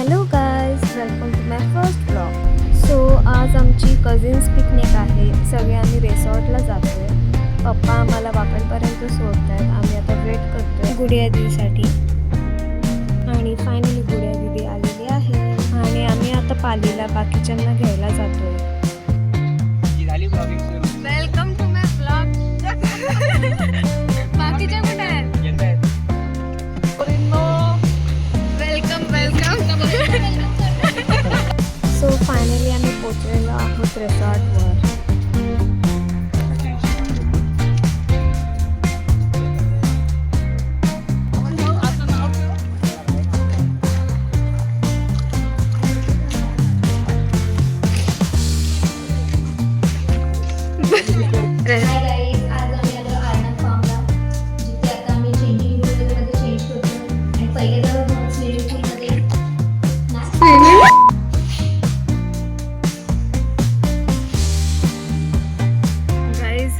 Hello guys, welcome to my first blog. So आज आमची cousins picnic आहे. सगळे आम्ही रिसॉर्टला जातो आहे. पप्पा आम्हाला वाकडपर्यंत सोडत आहेत. आम्ही आता वेट करतो आहे गुडिया दीदीसाठी. आणि फायनली गुडिया दीदी आलेली आहे. आणि आम्ही आता पालीला बाकीच्यांना घ्यायला जातो आहे. Welcome to my blog. बाकीच्या कुठे आहेत? सो फायनली आम्ही पोचलेलो आहोत रिसॉर्टवर.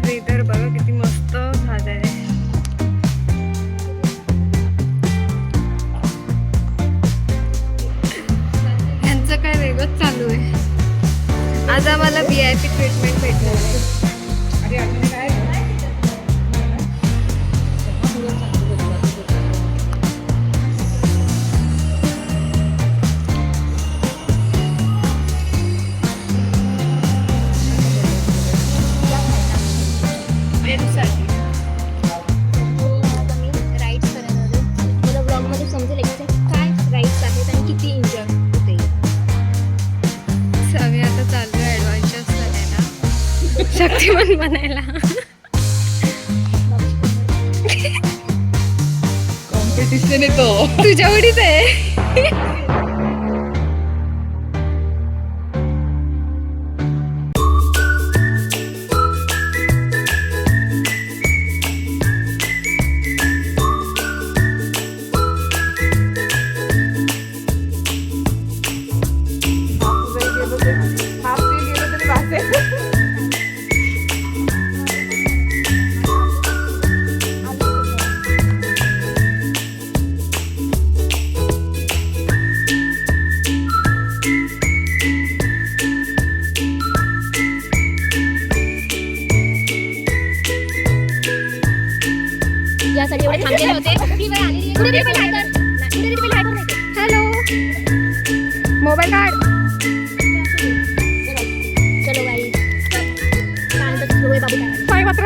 वेदर बघा किती मस्त झालंय. यांचं काय वेगळंच चालू आहे. आज आम्हाला VIP ट्रीटमेंट भेटणार आहे. शक्तिमान बनायला कॉम्पिटिशन येतो तुझ्या उडीच आहे. यासाठी एवढे थांबलेले होते. हॅलो, मोबाईल काढ. चलो गाई पाय मात्र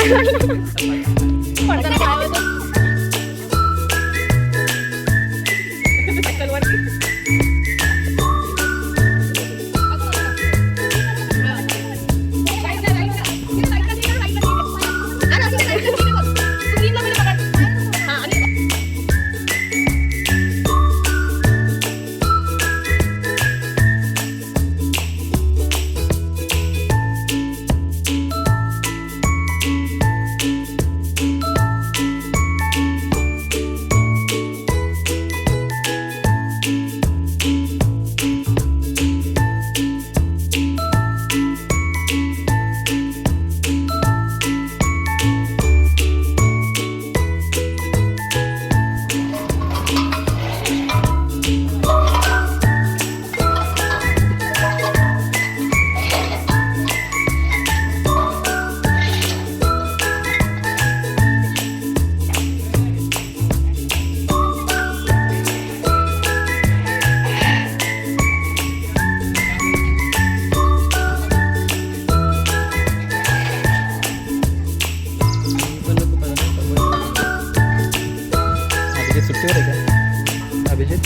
सुट्टीवर आहे का अभिजित?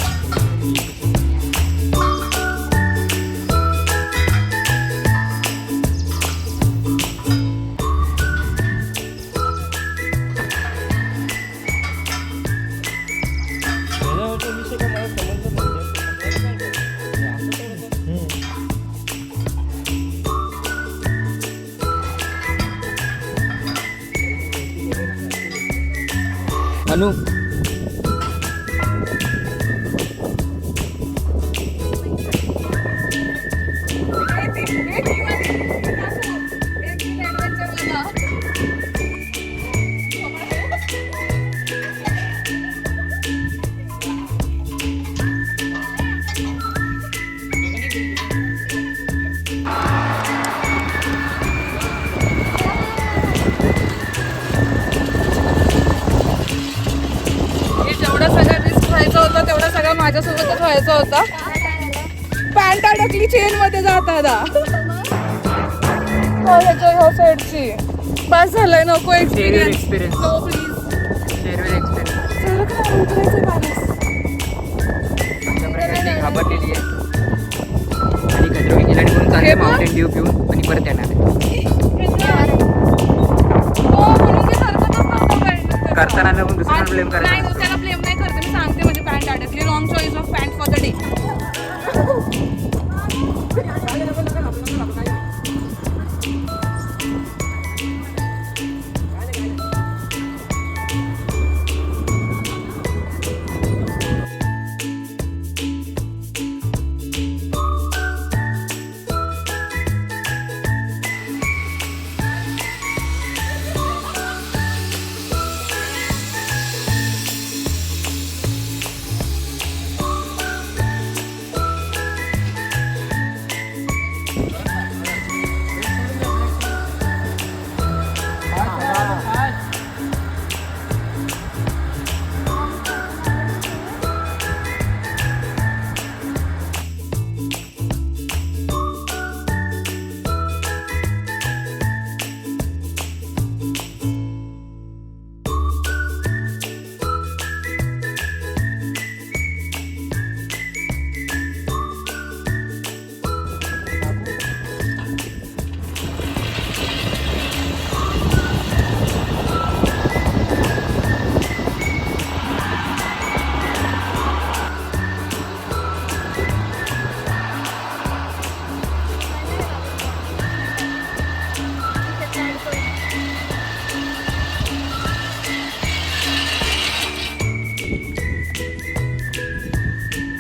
अनु रिचार्ज व्हायचा होता. पॅन्ट अडकली चेन मध्ये जाता ह्या साईडची. बस झालंय, नको एक्सपिरियन्स. No please. घाबरलेली आहे आणि खतरोगी खिलाडी म्हणून चालले माउंटेन ड्यू पिऊन आणि परत येणार करताना मग दुसऱ्यांना ब्लेम नाही, करायचं. त्याला ब्लेम नाही करते. मी सांगते माझी पॅन्ट अडकली. Wrong choice of pant for the day.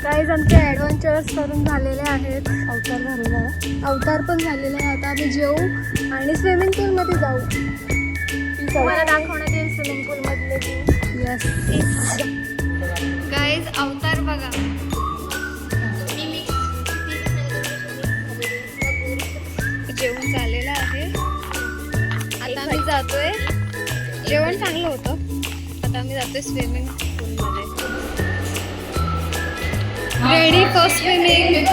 Guys आमचे ॲडव्हेंचर्स करून झालेले आहेत. अवतार पण झालेला आहे. आता आम्ही जेवू आणि स्विमिंग पूलमध्ये जाऊ. तुम्हाला दाखवण्यात येईल स्विमिंग पूलमधले. यस गाईज अवतार बघा. जेवण झालेलं आहे. आता आम्ही जातोय. जेवण चांगलं होतं. आता आम्ही जातोय स्विमिंग पूलमध्ये. Ready for swimming.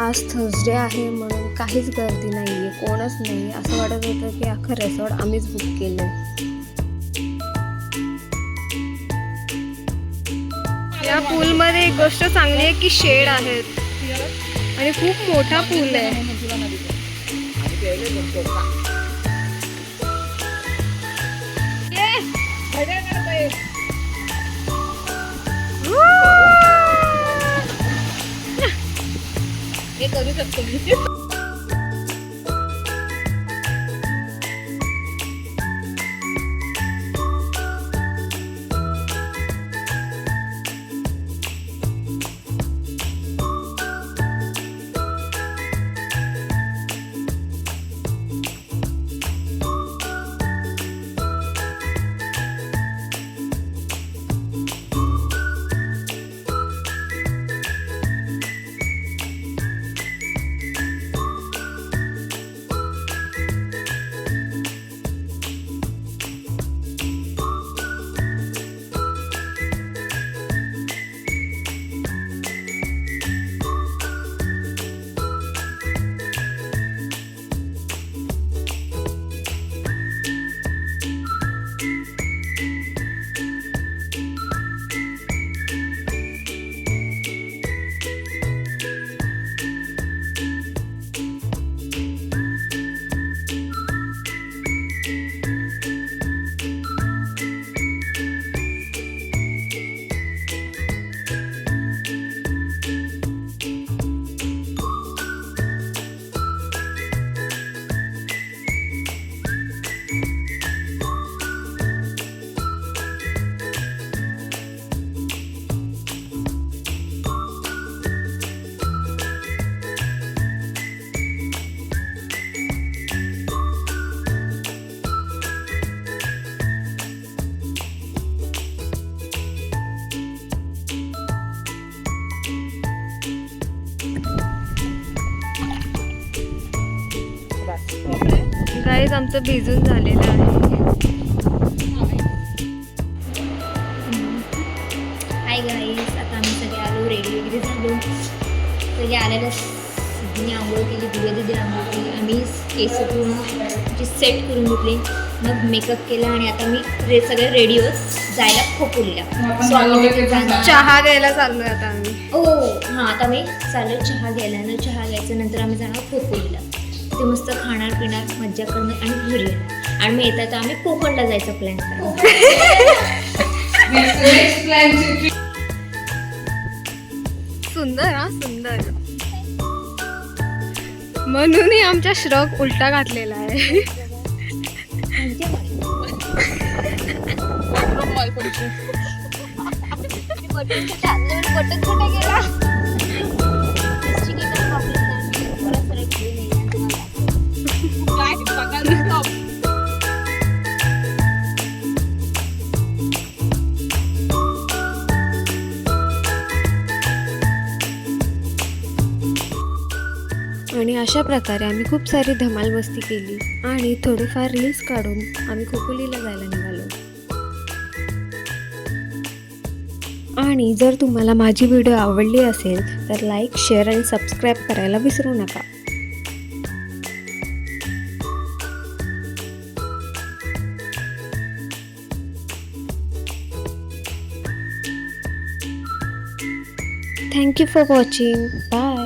आज थर्सडे आहे म्हणून काहीच गर्दी नाही आहे, कोणच नाही. असं वाटत होतं की अख्खं रेसॉर्ट आम्हीच बुक केलं आहे. या पूलमध्ये एक गोष्ट चांगली आहे की शेड आहेत आणि खूप मोठा पूल आहे. हे करू शकतो मी. गाईज आमचं भिजून झालेलं आहे. हाय गाईस, आता आम्ही सगळे आलो, रेडी वगैरे झालो. सगळे आलेलं सिद्धीने आंघोळ केली, दिव्या दिदी आंघोळ केली. आम्ही केस पूर्ण सेट करून घेतले, मग मेकअप केला आणि आता मी सगळे रेडी होत जायला खोपोलीला. सो आम्ही तिथे जाणार. चहा घ्यायला चाललोय आता आम्ही. ओ हां, आता मी चालू चहा घ्यायला ना. चहा घ्यायचं नंतर आम्ही जाणार खोपोलीला. ते मस्त खाणार पिणार, मज्जा करणार आणि घरी येणार. आणि मी येतात आम्ही कोकणला जायचं प्लॅन करणार. सुंदर हा सुंदर. म्हणूनही आमच्या श्रग उलटा घातलेला आहे. आणि अशा प्रकारे आम्ही खूप सारी धमाल मस्ती केली आणि थोडेफार रील्स काढून आम्ही खोपोलीला जायला निघालो. आणि जर तुम्हाला माझी व्हिडिओ आवडली असेल तर लाईक, शेअर आणि सबस्क्राईब करायला विसरू नका. Thank you for watching. Bye.